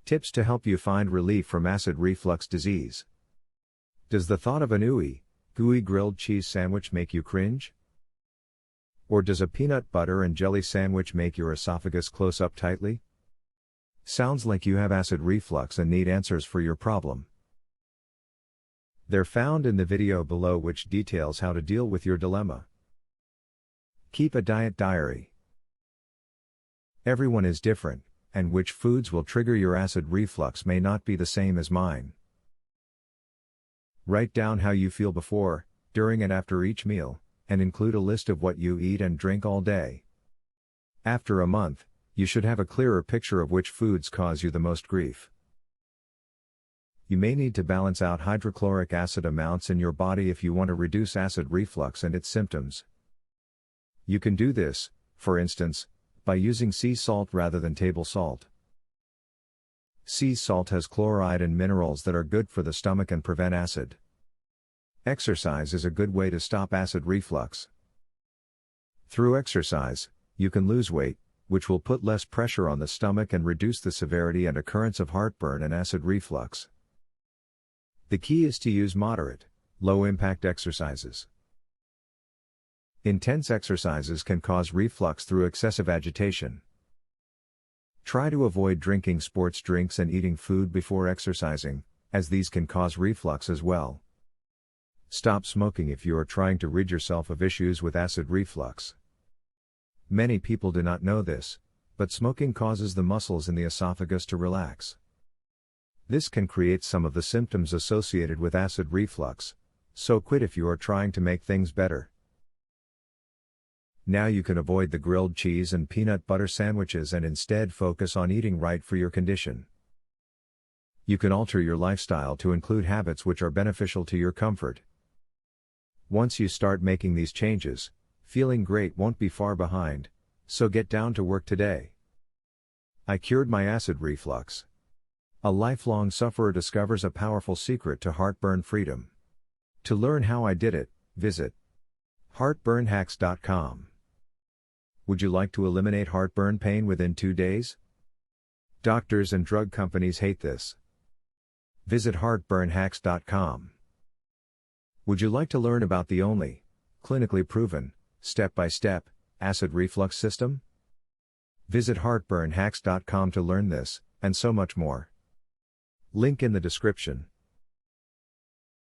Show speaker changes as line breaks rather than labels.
Tips to help you find relief from acid reflux disease. Does the thought of an ooey, gooey grilled cheese sandwich make you cringe? Or does a peanut butter and jelly sandwich make your esophagus close up tightly? Sounds like you have acid reflux and need answers for your problem. They're found in the video below, which details how to deal with your dilemma. Keep a diet diary. Everyone is different, and which foods will trigger your acid reflux may not be the same as mine. Write down how you feel before, during and after each meal, and include a list of what you eat and drink all day. After a month, you should have a clearer picture of which foods cause you the most grief. You may need to balance out hydrochloric acid amounts in your body if you want to reduce acid reflux and its symptoms. You can do this, for instance, by using sea salt rather than table salt. Sea salt has chloride and minerals that are good for the stomach and prevent acid. Exercise is a good way to stop acid reflux. Through exercise, you can lose weight, which will put less pressure on the stomach and reduce the severity and occurrence of heartburn and acid reflux. The key is to use moderate, low-impact exercises. Intense exercises can cause reflux through excessive agitation. Try to avoid drinking sports drinks and eating food before exercising, as these can cause reflux as well. Stop smoking if you are trying to rid yourself of issues with acid reflux. Many people do not know this, but smoking causes the muscles in the esophagus to relax. This can create some of the symptoms associated with acid reflux, so quit if you are trying to make things better. Now you can avoid the grilled cheese and peanut butter sandwiches and instead focus on eating right for your condition. You can alter your lifestyle to include habits which are beneficial to your comfort. Once you start making these changes, feeling great won't be far behind, so get down to work today. I cured my acid reflux. A lifelong sufferer discovers a powerful secret to heartburn freedom. To learn how I did it, visit heartburnhacks.com. Would you like to eliminate heartburn pain within 2 days? Doctors and drug companies hate this. Visit heartburnhacks.com. Would you like to learn about the only, clinically proven, step-by-step, acid reflux system? Visit heartburnhacks.com to learn this, and so much more. Link in the description.